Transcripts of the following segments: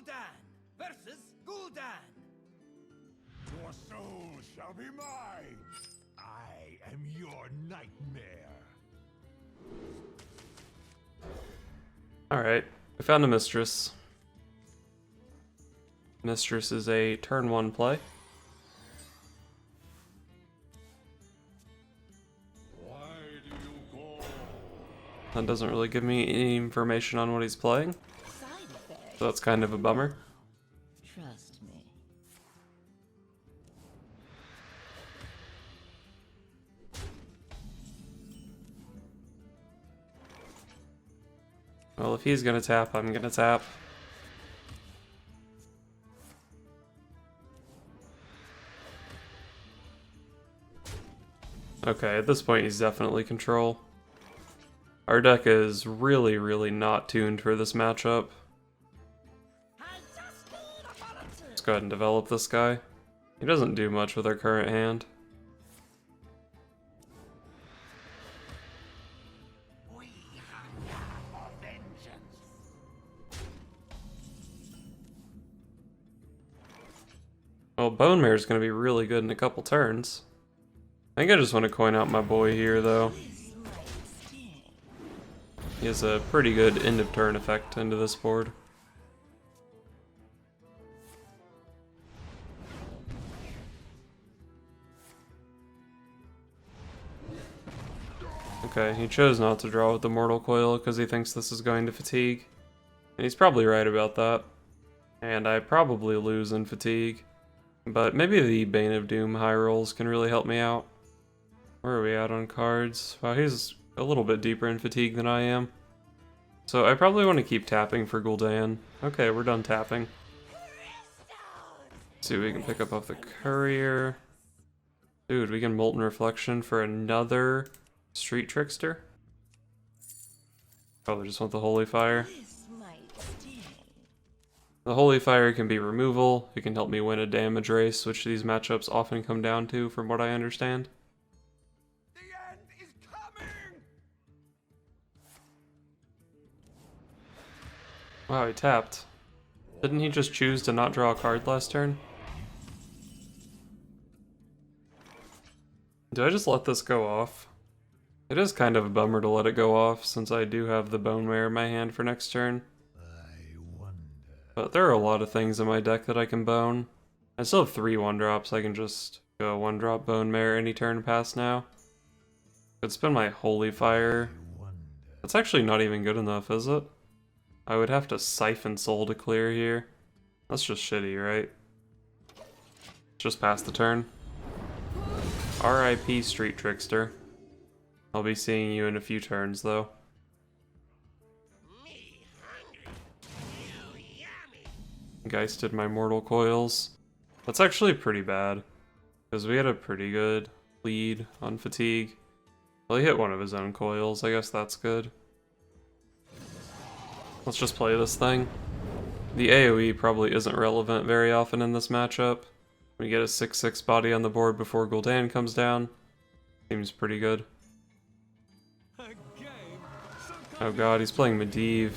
Gul'dan versus Gul'dan. Your soul shall be mine. I am your nightmare. Alright, we found a Mistress. Mistress is a turn 1 play. Why do you call? That doesn't really give me any information on what he's playing, so that's kind of a bummer. Trust me. Well, if he's gonna tap, I'm gonna tap. Okay, at this point he's definitely control. Our deck is really, really not tuned for this matchup. Let's go ahead and develop this guy. He doesn't do much with our current hand. Well, Bone Mare is going to be really good in a couple turns. I think I just want to coin out my boy here, though. He has a pretty good end of turn effect into this board. Okay, he chose not to draw with the Mortal Coil because he thinks this is going to fatigue. And he's probably right about that. And I probably lose in fatigue. But maybe the Bane of Doom high rolls can really help me out. Where are we at on cards? Wow, he's a little bit deeper in fatigue than I am. So I probably want to keep tapping for Gul'dan. Okay, we're done tapping. Let's see what we can pick up off the Courier. Dude, we can Molten Reflection for another Street Trickster. Probably just want the Holy Fire. The Holy Fire can be removal. It can help me win a damage race, which these matchups often come down to, from what I understand. The end is coming. Wow, he tapped. Didn't he just choose to not draw a card last turn? Do I just let this go off? It is kind of a bummer to let it go off, since I do have the Bone Mare in my hand for next turn. But there are a lot of things in my deck that I can bone. I still have 3 1-drops. I can just go 1-drop Bone Mare any turn past now. Could spend my Holy Fire. That's actually not even good enough, is it? I would have to Siphon Soul to clear here. That's just shitty, right? Just pass the turn. RIP Street Trickster. I'll be seeing you in a few turns, though. Geisted my Mortal Coils. That's actually pretty bad, because we had a pretty good lead on fatigue. Well, he hit one of his own coils. I guess that's good. Let's just play this thing. The AoE probably isn't relevant very often in this matchup. We get a 6/6 body on the board before Gul'dan comes down. Seems pretty good. Oh god, he's playing Medivh.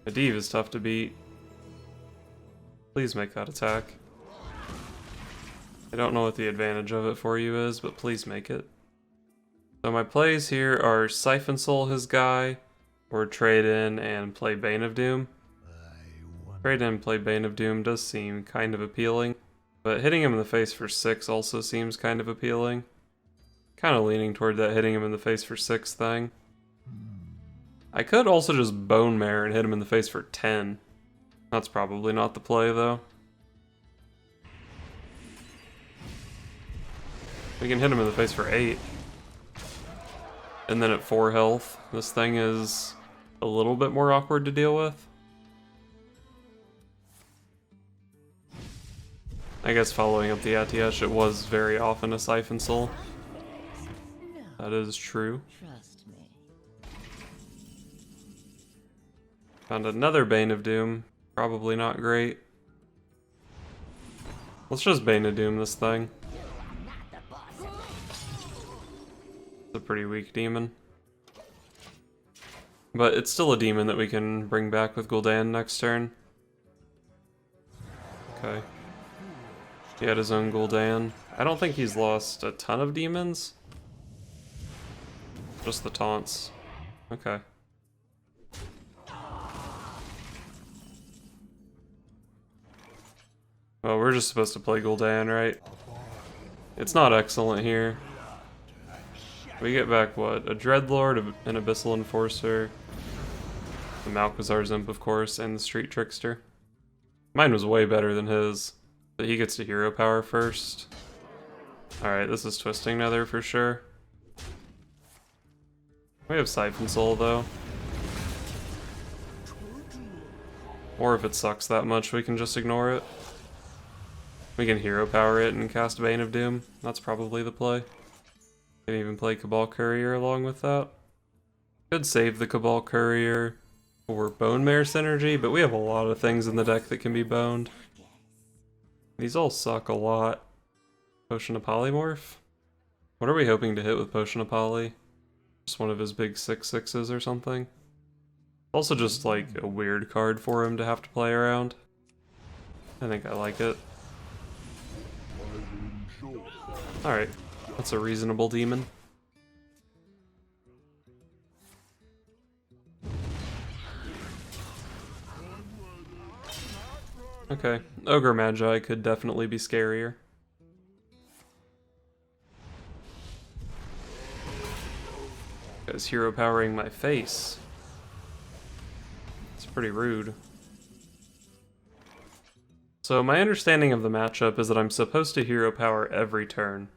Medivh is tough to beat. Please make that attack. I don't know what the advantage of it for you is, but please make it. So my plays here are Siphon Soul his guy, or trade in and play Bane of Doom. Trade in and play Bane of Doom does seem kind of appealing, but hitting him in the face for 6 also seems kind of appealing. Kind of leaning toward that hitting him in the face for 6 thing. I could also just Bone Mare and hit him in the face for 10. That's probably not the play, though. We can hit him in the face for 8. And then at 4 health, this thing is a little bit more awkward to deal with. I guess following up the Atiyesh, it was very often a Siphon Soul. That is true. Trust me. Found another Bane of Doom. Probably not great. Let's just Bane of Doom this thing. It's a pretty weak demon. But it's still a demon that we can bring back with Gul'dan next turn. Okay. He had his own Gul'dan. I don't think he's lost a ton of demons. Just the taunts. Okay. Well, we're just supposed to play Gul'dan, right? It's not excellent here. We get back, what? A Dreadlord, an Abyssal Enforcer, the Malchezaar's Imp, of course, and the Street Trickster. Mine was way better than his, but he gets to hero power first. Alright, this is Twisting Nether for sure. We have Siphon Soul, though. Or if it sucks that much, we can just ignore it. We can hero power it and cast Bane of Doom. That's probably the play. Can even play Cabal Courier along with that. Could save the Cabal Courier for Bone Mare synergy, but we have a lot of things in the deck that can be boned. These all suck a lot. Potion of Polymorph? What are we hoping to hit with Potion of Poly? Just one of his big 6/6s or something? Also just like a weird card for him to have to play around. I think I like it. Alright, that's a reasonable demon. Okay, Ogre Magi could definitely be scarier. Guy's hero powering my face. It's pretty rude. So my understanding of the matchup is that I'm supposed to hero power every turn.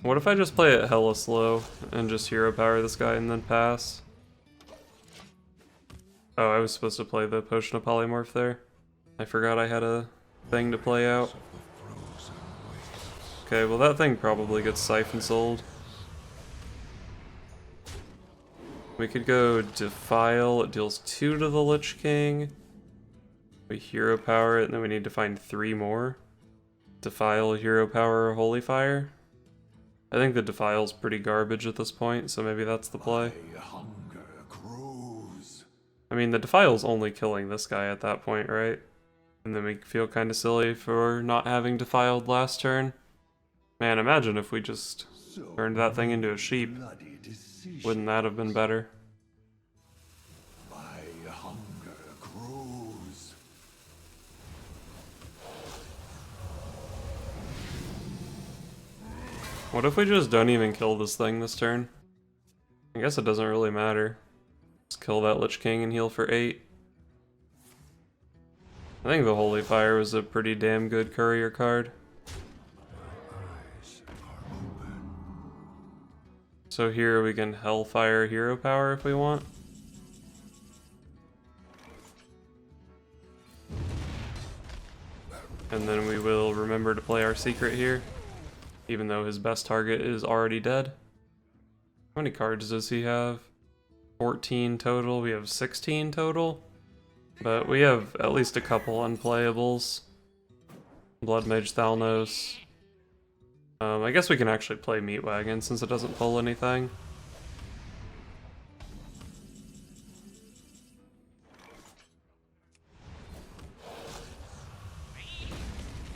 What if I just play it hella slow and just hero power this guy and then pass? Oh, I was supposed to play the Potion of Polymorph there. I forgot I had a thing to play out. Okay, well that thing probably gets Siphon Souled. We could go Defile, it deals 2 to the Lich King. We hero power it, and then we need to find 3 more. Defile, hero power, Holy Fire. I think the Defile's pretty garbage at this point, so maybe that's the play. I mean, the Defile's only killing this guy at that point, right? And then we feel kind of silly for not having Defiled last turn. Man, imagine if we just turned that thing into a sheep. Wouldn't that have been better? What if we just don't even kill this thing this turn? I guess it doesn't really matter. Just kill that Lich King and heal for 8. I think the Holy Fire was a pretty damn good courier card. So here we can Hellfire hero power if we want. And then we will remember to play our secret here, even though his best target is already dead. How many cards does he have? 14 total. We have 16 total. But we have at least a couple unplayables. Blood Mage Thalnos. I guess we can actually play Meat Wagon since it doesn't pull anything.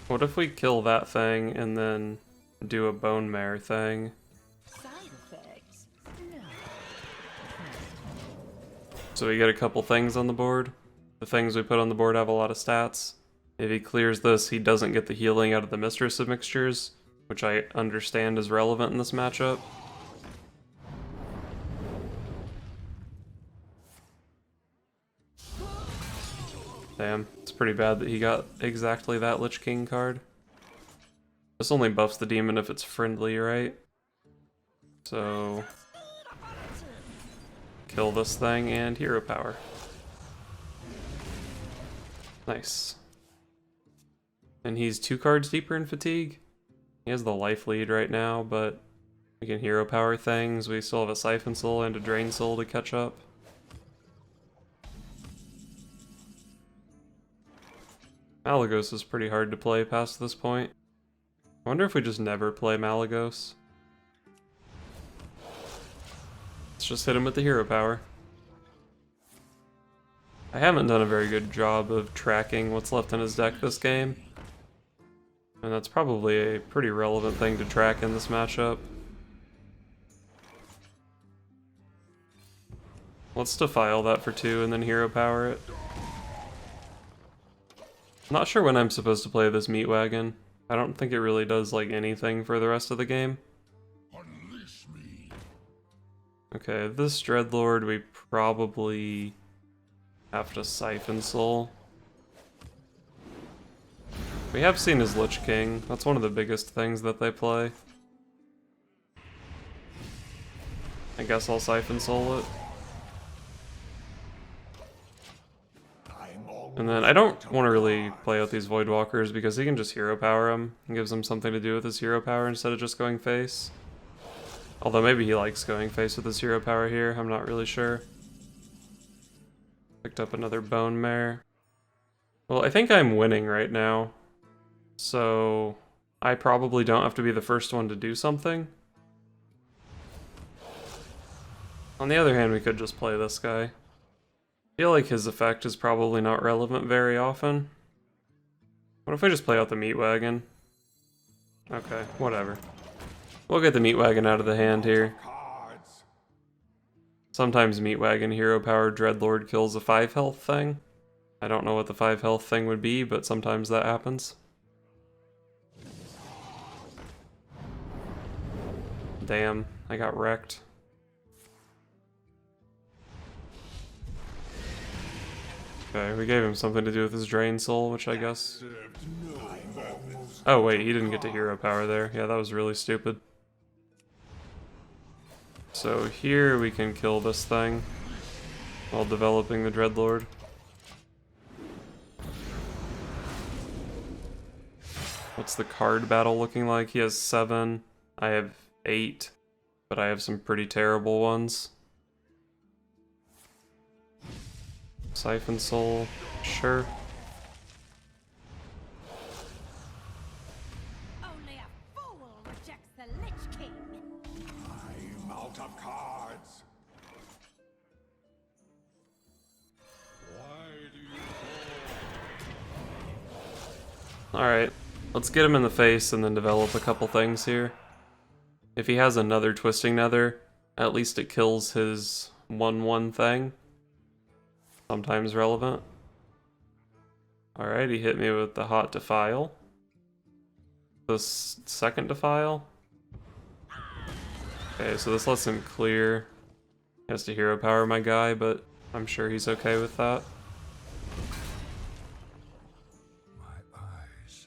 What if we kill that thing and then do a Bone Mare thing? Side effects? No. So we get a couple things on the board. The things we put on the board have a lot of stats. If he clears this, he doesn't get the healing out of the Mistress of Mixtures, which I understand is relevant in this matchup. Damn, it's pretty bad that he got exactly that Lich King card. This only buffs the demon if it's friendly, right? So kill this thing and hero power. Nice. And he's 2 cards deeper in fatigue. He has the life lead right now, but we can hero power things. We still have a Siphon Soul and a Drain Soul to catch up. Malygos is pretty hard to play past this point. I wonder if we just never play Malygos. Let's just hit him with the hero power. I haven't done a very good job of tracking what's left in his deck this game. And that's probably a pretty relevant thing to track in this matchup. Let's defile that for 2 and then hero power it. I'm not sure when I'm supposed to play this meat wagon. I don't think it really does like anything for the rest of the game. Unleash me. Okay, this Dreadlord we probably have to Siphon Soul. We have seen his Lich King. That's one of the biggest things that they play. I guess I'll Siphon Soul it. And then I don't want to really play out these Voidwalkers because he can just hero power them. It gives him something to do with his hero power instead of just going face. Although maybe he likes going face with his hero power here, I'm not really sure. Picked up another Bone Mare. Well, I think I'm winning right now. So I probably don't have to be the first one to do something. On the other hand, we could just play this guy. I feel like his effect is probably not relevant very often. What if we just play out the meat wagon? Okay, whatever. We'll get the meat wagon out of the hand here. Sometimes meat wagon hero power Dreadlord kills a 5 health thing. I don't know what the 5 health thing would be, but sometimes that happens. Damn, I got wrecked. Okay, we gave him something to do with his Drain Soul, which I guess... Oh wait, he didn't get to hero power there. Yeah, that was really stupid. So here we can kill this thing while developing the Dreadlord. What's the card battle looking like? He has 7, I have 8, but I have some pretty terrible ones. Siphon Soul, sure. Only a fool rejects the Lich King. I'm out of cards. Why do you call? Alright, let's get him in the face and then develop a couple things here. If he has another Twisting Nether, at least it kills his 1/1 thing. Sometimes relevant. Alright, he hit me with the Hot Defile. This second Defile. Okay, so this lets him clear. He has to hero power my guy, but I'm sure he's okay with that. My eyes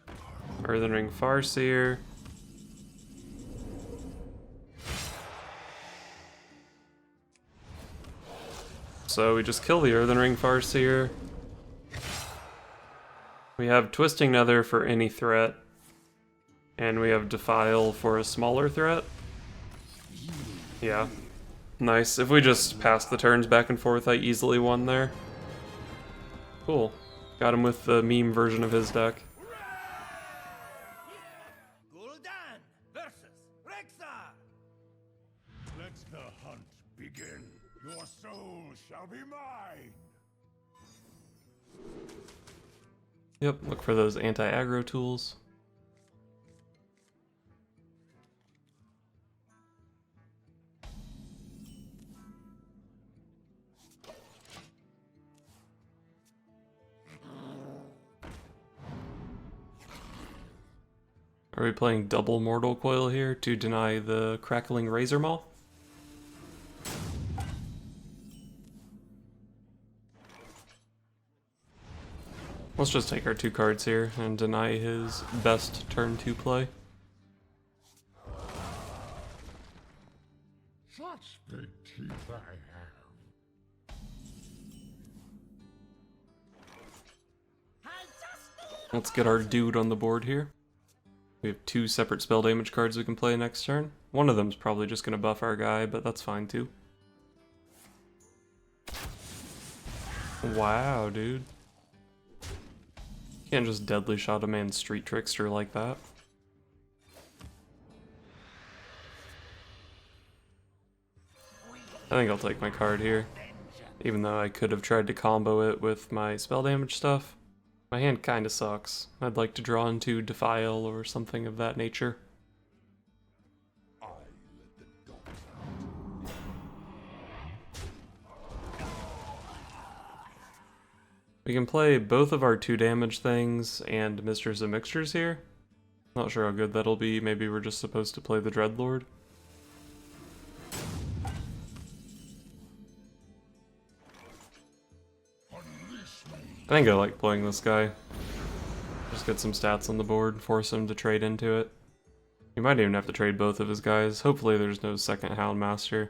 Earthen Ring Farseer. So we just kill the Earthen Ring Farseer. We have Twisting Nether for any threat. And we have Defile for a smaller threat. Yeah. Nice. If we just pass the turns back and forth, I easily won there. Cool. Got him with the meme version of his deck. Gul'dan versus Rexxar. Let the hunt begin. Your soul shall be mine. Yep, look for those anti-aggro tools. Are we playing double Mortal Coil here to deny the Crackling Razor Maw? Let's just take our 2 cards here and deny his best turn 2 play. Such big teeth I have. Let's get our dude on the board here. We have 2 separate spell damage cards we can play next turn. One of them's probably just going to buff our guy, but that's fine too. Wow, dude. Can't just deadly shot a man's Street Trickster like that. I think I'll take my card here. Even though I could have tried to combo it with my spell damage stuff. My hand kinda sucks. I'd like to draw into Defile or something of that nature. We can play both of our 2 damage things and Mistress of Mixtures here. Not sure how good that'll be. Maybe we're just supposed to play the Dreadlord. I think I like playing this guy. Just get some stats on the board, force him to trade into it. You might even have to trade both of his guys. Hopefully there's no second Houndmaster.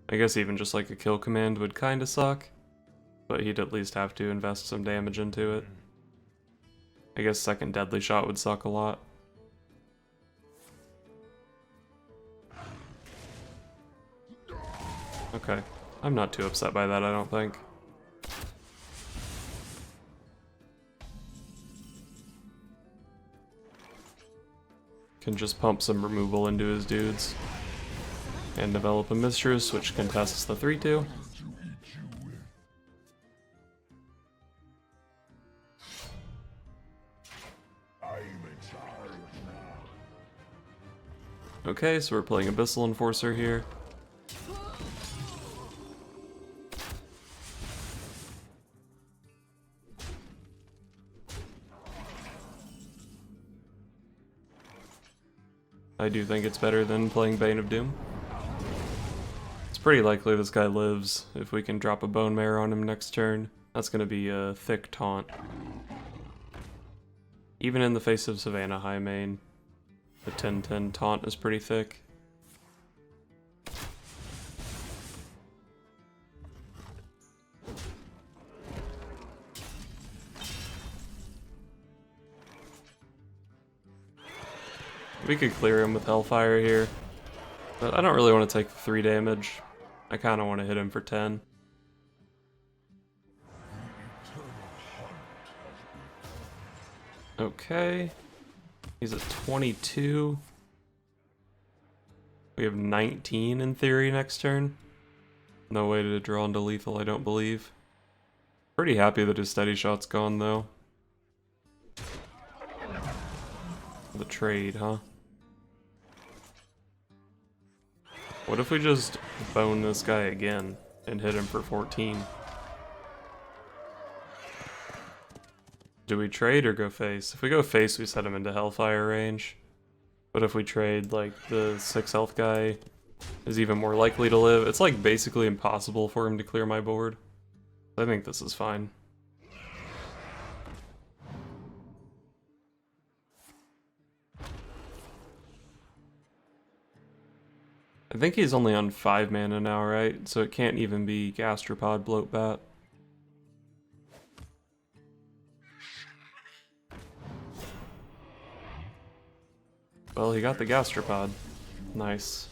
I guess even just like a kill command would kinda suck, but he'd at least have to invest some damage into it. I guess second Deadly Shot would suck a lot. Okay, I'm not too upset by that, I don't think. Can just pump some removal into his dudes. And develop a Mistress, which contests the 3-2. Okay, so we're playing Abyssal Enforcer here. I do think it's better than playing Bane of Doom. It's pretty likely this guy lives if we can drop a Bone Mare on him next turn. That's gonna be a thick taunt. Even in the face of Savannah High Main, the 10-10 taunt is pretty thick. We could clear him with Hellfire here, but I don't really want to take the 3 damage. I kind of want to hit him for 10. Okay, he's at 22. We have 19 in theory next turn. No way to draw into lethal, I don't believe. Pretty happy that his steady shot's gone though. The trade, huh? What if we just bone this guy again and hit him for 14? Do we trade or go face? If we go face, we set him into Hellfire range. But if we trade, like, the 6 health guy is even more likely to live. It's like basically impossible for him to clear my board. I think this is fine. I think he's only on 5 mana now, right? So it can't even be Gastropod Bloatbat. Well, he got the Gastropod. Nice.